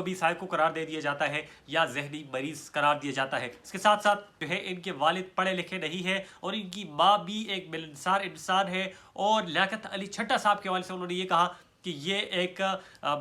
بھی سائیکو قرار دے دیا جاتا ہے یا ذہنی مریض قرار دیا جاتا ہے۔ اس کے ساتھ ساتھ جو ہے ان کے والد پڑھے لکھے نہیں ہیں اور ان کی ماں بھی ایک ملنسار انسان ہے، اور لیاقت علی چھٹا صاحب کے حوالے سے انہوں نے یہ کہا کہ یہ ایک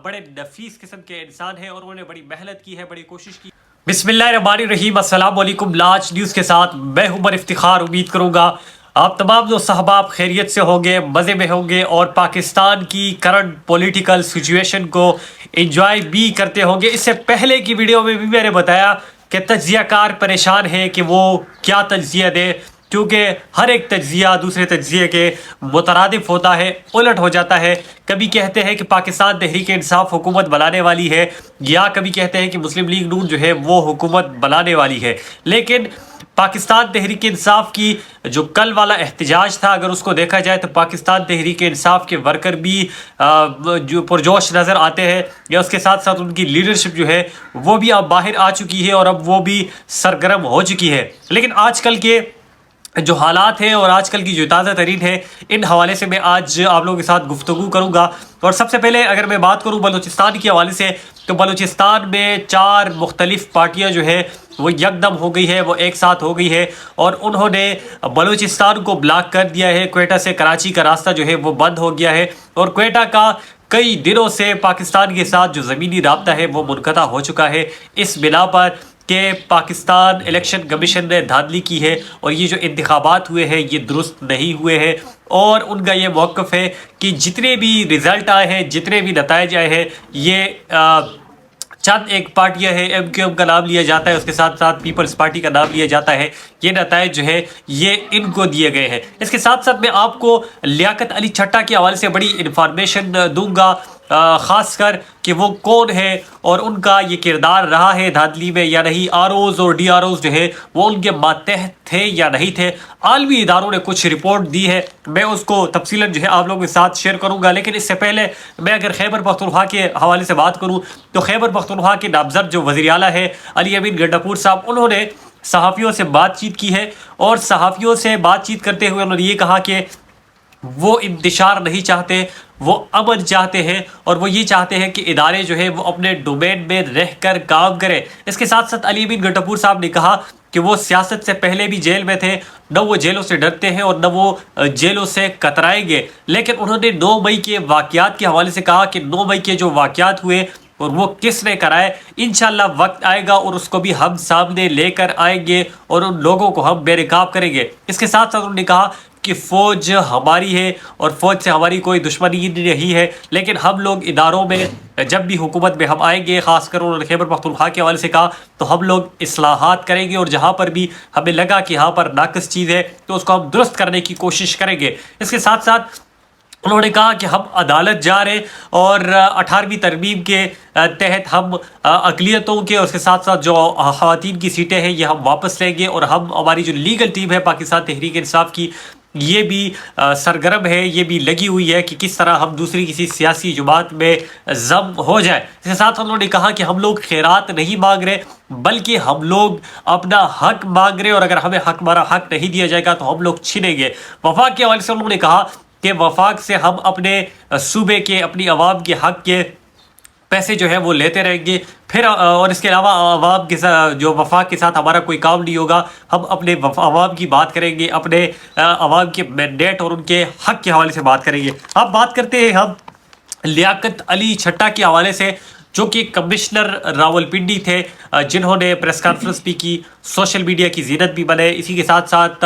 بڑے نفیس قسم کے انسان ہیں اور انہوں نے بڑی محنت کی ہے، بڑی کوشش کی۔ بسم اللہ الرحمن الرحیم، السلام علیکم۔ لاج نیوز کے ساتھ میں عمر افتخار، امید کروں گا آپ تمام دوست احباب خیریت سے ہوں گے، مزے میں ہوں گے اور پاکستان کی کرنٹ پولیٹیکل سچویشن کو انجوائے بھی کرتے ہوں گے۔ اس سے پہلے کی ویڈیو میں بھی میں نے بتایا کہ تجزیہ کار پریشان ہے کہ وہ کیا تجزیہ دے، کیونکہ ہر ایک تجزیہ دوسرے تجزیے کے مترادف ہوتا ہے، الٹ ہو جاتا ہے۔ کبھی کہتے ہیں کہ پاکستان تحریک انصاف حکومت بنانے والی ہے، یا کبھی کہتے ہیں کہ مسلم لیگ نون جو ہے وہ حکومت بنانے والی ہے۔ لیکن پاکستان تحریک انصاف کی جو کل والا احتجاج تھا، اگر اس کو دیکھا جائے تو پاکستان تحریک انصاف کے ورکر بھی جو پرجوش نظر آتے ہیں، یا اس کے ساتھ ساتھ ان کی لیڈرشپ جو ہے وہ بھی اب باہر آ چکی ہے اور اب وہ بھی سرگرم ہو چکی ہے۔ لیکن آج کل کے جو حالات ہیں اور آج کل کی جو تازہ ترین ہے، ان حوالے سے میں آج آپ لوگوں کے ساتھ گفتگو کروں گا۔ اور سب سے پہلے اگر میں بات کروں بلوچستان کے حوالے سے، تو بلوچستان میں 4 مختلف پارٹیاں جو ہے وہ یکدم ہو گئی ہے، وہ ایک ساتھ ہو گئی ہے، اور انہوں نے بلوچستان کو بلاک کر دیا ہے۔ کوئٹہ سے کراچی کا راستہ جو ہے وہ بند ہو گیا ہے، اور کوئٹہ کا کئی دنوں سے پاکستان کے ساتھ جو زمینی رابطہ ہے وہ منقطع ہو چکا ہے، اس بنا پر کہ پاکستان الیکشن کمیشن نے دھاندلی کی ہے اور یہ جو انتخابات ہوئے ہیں یہ درست نہیں ہوئے ہیں، اور ان کا یہ موقف ہے کہ جتنے بھی رزلٹ آئے ہیں، جتنے بھی نتائج آئے ہیں، یہ چند ایک پارٹیاں ہیں، ایم کیو ایم کا نام لیا جاتا ہے، اس کے ساتھ ساتھ پیپلز پارٹی کا نام لیا جاتا ہے، یہ نتائج جو ہے یہ ان کو دیے گئے ہیں۔ اس کے ساتھ ساتھ میں آپ کو لیاقت علی چھٹا کے حوالے سے بڑی انفارمیشن دوں گا، خاص کر کہ وہ کون ہے اور ان کا یہ کردار رہا ہے دھاندلی میں یا نہیں، آر اوز اور ڈی آر اوز جو ہے وہ ان کے ماتحت تھے یا نہیں تھے۔ عالمی اداروں نے کچھ رپورٹ دی ہے، میں اس کو تفصیلاً جو ہے آپ لوگوں کے ساتھ شیئر کروں گا۔ لیکن اس سے پہلے میں اگر خیبر پختونخوا کے حوالے سے بات کروں تو خیبر پختونخوا کے نامزد جو وزیر اعلیٰ ہے علی امین گنڈاپور صاحب، انہوں نے صحافیوں سے بات چیت کی ہے، اور صحافیوں سے بات چیت کرتے ہوئے انہوں نے یہ کہا کہ وہ انتشار نہیں چاہتے، وہ امن چاہتے ہیں، اور وہ یہ چاہتے ہیں کہ ادارے جو ہے وہ اپنے ڈومین میں رہ کر کام کریں۔ اس کے ساتھ ساتھ علی امین گنڈاپور صاحب نے کہا کہ وہ سیاست سے پہلے بھی جیل میں تھے، نہ وہ جیلوں سے ڈرتے ہیں اور نہ وہ جیلوں سے کترائیں گے۔ لیکن انہوں نے 9 مئی کے واقعات کے حوالے سے کہا کہ 9 مئی کے جو واقعات ہوئے اور وہ کس نے کرائے، انشاءاللہ وقت آئے گا اور اس کو بھی ہم سامنے لے کر آئیں گے اور ان لوگوں کو ہم بے نقاب کریں گے۔ اس کے ساتھ ساتھ انہوں نے کہا کہ فوج ہماری ہے اور فوج سے ہماری کوئی دشمنی نہیں ہے، لیکن ہم لوگ اداروں میں جب بھی حکومت میں ہم آئیں گے، خاص کر انہوں نے خیبر پختونخوا کے حوالے سے کہا، تو ہم لوگ اصلاحات کریں گے، اور جہاں پر بھی ہمیں لگا کہ یہاں پر ناقص چیز ہے تو اس کو ہم درست کرنے کی کوشش کریں گے۔ اس کے ساتھ ساتھ انہوں نے کہا کہ ہم عدالت جا رہے اور 18ویں ترمیم کے تحت ہم اقلیتوں کے اور اس کے ساتھ ساتھ جو خواتین کی سیٹیں ہیں یہ ہم واپس لیں گے، اور ہم ہماری جو لیگل ٹیم ہے پاکستان تحریک انصاف کی یہ بھی سرگرم ہے، یہ بھی لگی ہوئی ہے کہ کس طرح ہم دوسری کسی سیاسی جماعت میں ضم ہو جائے۔ اس کے ساتھ انہوں نے کہا کہ ہم لوگ خیرات نہیں مانگ رہے بلکہ ہم لوگ اپنا حق مانگ رہے، اور اگر ہمیں ہمارا حق نہیں دیا جائے گا تو ہم لوگ چھینیں گے۔ وفاق کے حوالے سے انہوں نے کہا کہ وفاق سے ہم اپنے صوبے کے، اپنی عوام کے حق کے پیسے جو ہے وہ لیتے رہیں گے، پھر اور اس کے علاوہ عوام کے ساتھ جو وفاق کے ساتھ ہمارا کوئی کام نہیں ہوگا، ہم اپنے عوام کی بات کریں گے، اپنے عوام کے مینڈیٹ اور ان کے حق کے حوالے سے بات کریں گے۔ اب بات کرتے ہیں ہم لیاقت علی چھٹا کے حوالے سے، جو کہ کمشنر راولپنڈی تھے، جنہوں نے پریس کانفرنس بھی کی، سوشل میڈیا کی زینت بھی بنے، اسی کے ساتھ ساتھ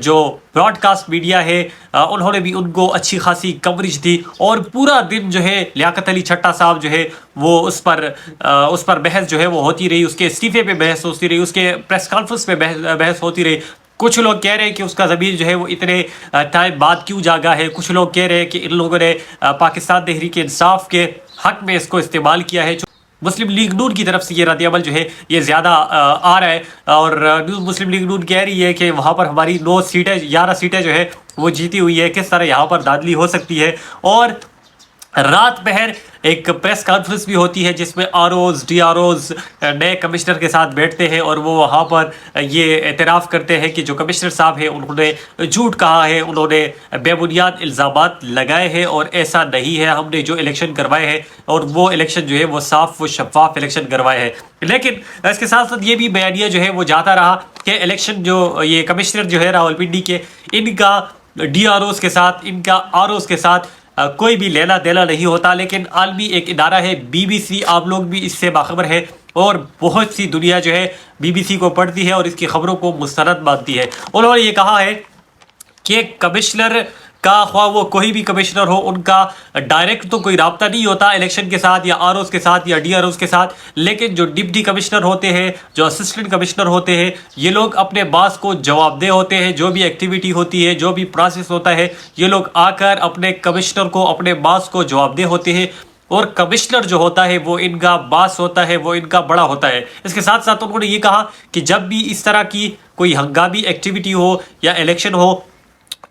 جو براڈ کاسٹ میڈیا ہے انہوں نے بھی ان کو اچھی خاصی کوریج دی، اور پورا دن جو ہے لیاقت علی چھٹا صاحب جو ہے وہ اس پر بحث جو ہے وہ ہوتی رہی، اس کے استعفے پہ بحث ہوتی رہی، اس کے پریس کانفرنس پہ بحث ہوتی رہی۔ کچھ لوگ کہہ رہے ہیں کہ اس کا ضمیر جو ہے وہ اتنے ٹائم بعد کیوں جاگا ہے، کچھ لوگ کہہ رہے ہیں کہ ان لوگوں نے پاکستان تحریک انصاف کے حق میں اس کو استعمال کیا ہے۔ مسلم لیگ نون کی طرف سے یہ رد عمل جو ہے یہ زیادہ آ رہا ہے، اور مسلم لیگ نون کہہ رہی ہے کہ وہاں پر ہماری 11 سیٹیں جو ہے وہ جیتی ہوئی ہے، کس طرح یہاں پر دھاندلی ہو سکتی ہے۔ اور رات پہر ایک پریس کانفرنس بھی ہوتی ہے جس میں R Os D R Os نئے کمشنر کے ساتھ بیٹھتے ہیں اور وہ وہاں پر یہ اعتراف کرتے ہیں کہ جو کمشنر صاحب ہیں انہوں نے جھوٹ کہا ہے، انہوں نے بے بنیاد الزامات لگائے ہیں اور ایسا نہیں ہے، ہم نے جو الیکشن کروائے ہیں اور وہ الیکشن جو ہے وہ صاف و شفاف الیکشن کروائے ہیں۔ لیکن اس کے ساتھ ساتھ یہ بھی بیانیہ جو ہے وہ جاتا رہا کہ الیکشن جو یہ کمشنر جو ہے راولپنڈی کے، ان کا ڈی آر اوز کے ساتھ، ان کا آر اوز کے ساتھ کوئی بھی لینا دینا نہیں ہوتا۔ لیکن عالمی ایک ادارہ ہے BBC، آپ لوگ بھی اس سے باخبر ہے اور بہت سی دنیا جو ہے BBC کو پڑھتی ہے اور اس کی خبروں کو مستند مانتی ہے۔ انہوں نے یہ کہا ہے کہ کمشنر کا، خواہ وہ کوئی بھی کمشنر ہو، ان کا ڈائریکٹ تو کوئی رابطہ نہیں ہوتا الیکشن کے ساتھ یا آر اوز کے ساتھ یا ڈی آر اوز کے ساتھ، لیکن جو ڈپٹی کمشنر ہوتے ہیں، جو اسسٹنٹ کمشنر ہوتے ہیں، یہ لوگ اپنے باس کو جواب دہ ہوتے ہیں۔ جو بھی ایکٹیویٹی ہوتی ہے، جو بھی پروسیس ہوتا ہے، یہ لوگ آ کر اپنے کمشنر کو، اپنے باس کو جواب دہ ہوتے ہیں، اور کمشنر جو ہوتا ہے وہ ان کا باس ہوتا ہے، وہ ان کا بڑا ہوتا ہے۔ اس کے ساتھ ساتھ انہوں نے یہ کہا کہ جب بھی اس طرح کی کوئی ہنگامی ایکٹیویٹی ہو یا الیکشن ہو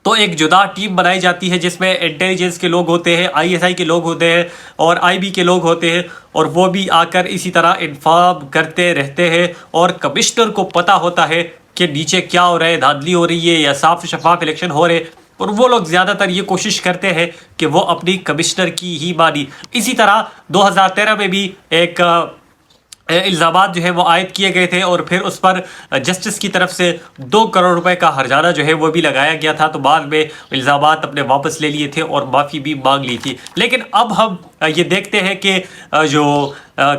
تو ایک جدا ٹیم بنائی جاتی ہے جس میں انٹیلیجنس کے لوگ ہوتے ہیں، ISI کے لوگ ہوتے ہیں اور IB کے لوگ ہوتے ہیں، اور وہ بھی آ کر اسی طرح انفارم کرتے رہتے ہیں، اور کمشنر کو پتہ ہوتا ہے کہ نیچے کیا ہو رہا ہے، دھاندلی ہو رہی ہے یا صاف شفاف الیکشن ہو رہے، اور وہ لوگ زیادہ تر یہ کوشش کرتے ہیں کہ وہ اپنی کمشنر کی ہی مانی۔ اسی طرح 2013 میں بھی ایک الزامات جو ہے وہ عائد کیے گئے تھے اور پھر اس پر جسٹس کی طرف سے 2 کروڑ روپے کا ہرجانہ جو ہے وہ بھی لگایا گیا تھا، تو بعد میں الزامات اپنے واپس لے لیے تھے اور معافی بھی مانگ لی تھی۔ لیکن اب ہم یہ دیکھتے ہیں کہ جو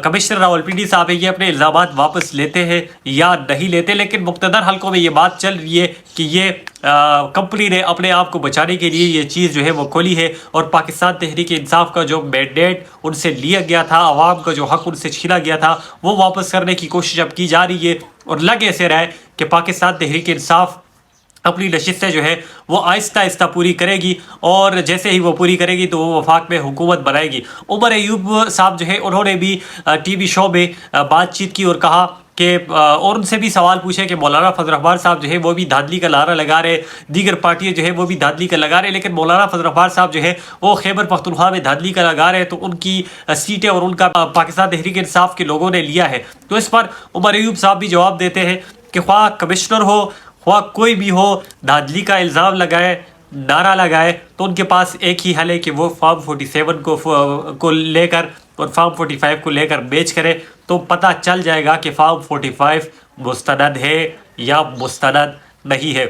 کمشنر راولپنڈی صاحب ہیں یہ اپنے الزامات واپس لیتے ہیں یا نہیں لیتے، لیکن مقتدر حلقوں میں یہ بات چل رہی ہے کہ یہ کمپنی نے اپنے آپ کو بچانے کے لیے یہ چیز جو ہے وہ کھولی ہے، اور پاکستان تحریک انصاف کا جو مینڈیٹ ان سے لیا گیا تھا، عوام کا جو حق ان سے چھینا گیا تھا، وہ واپس کرنے کی کوشش اب کی جا رہی ہے۔ اور لگ ایسے رہا ہے کہ پاکستان تحریک انصاف اپنی نشستیں جو ہے وہ آہستہ آہستہ پوری کرے گی، اور جیسے ہی وہ پوری کرے گی تو وہ وفاق میں حکومت بنائے گی۔ عمر ایوب صاحب جو ہے انہوں نے بھی ٹی وی شو میں بات چیت کی اور کہا کہ اور ان سے بھی سوال پوچھے کہ مولانا فضل الرحمان صاحب جو ہے وہ بھی دھاندلی کا نعرہ لگا رہے، دیگر پارٹیاں جو ہے وہ بھی دھاندلی کا لگا رہے، لیکن مولانا فضل الرحمان صاحب جو ہے وہ خیبر پختونخوا میں دھاندلی کا لگا رہے، تو ان کی سیٹیں اور ان کا پاکستان تحریک انصاف کے لوگوں نے لیا ہے۔ تو اس پر عمر ایوب صاحب بھی جواب دیتے ہیں کہ خواہ کمشنر ہو، خواہ کوئی بھی ہو، دھاندلی کا الزام لگائے، نعرہ لگائے، تو ان کے پاس ایک ہی حل ہے کہ وہ فارم 47 کو لے کر اور فارم 45 کو لے کر میچ کرے، تو پتہ چل جائے گا کہ فارم 45 مستند ہے یا مستند نہیں ہے۔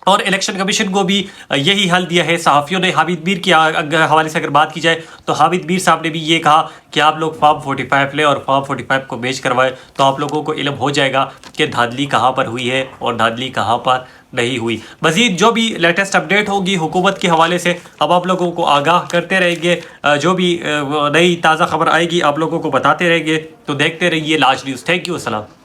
اور الیکشن کمیشن کو بھی یہی حل دیا ہے۔ صحافیوں نے حامد میر کے حوالے سے اگر بات کی جائے تو حامد میر صاحب نے بھی یہ کہا کہ آپ لوگ فارم 45 لیں اور فارم 45 کو میچ کروائے، تو آپ لوگوں کو علم ہو جائے گا کہ دھاندلی کہاں پر ہوئی ہے اور دھاندلی کہاں پر نہیں ہوئی۔ مزید جو بھی لیٹسٹ اپڈیٹ ہوگی حکومت کے حوالے سے اب آپ لوگوں کو آگاہ کرتے رہیں گے، جو بھی نئی تازہ خبر آئے گی آپ لوگوں کو بتاتے رہیں گے، تو دیکھتے رہیے لاج نیوز۔ تھینک یو، السلام۔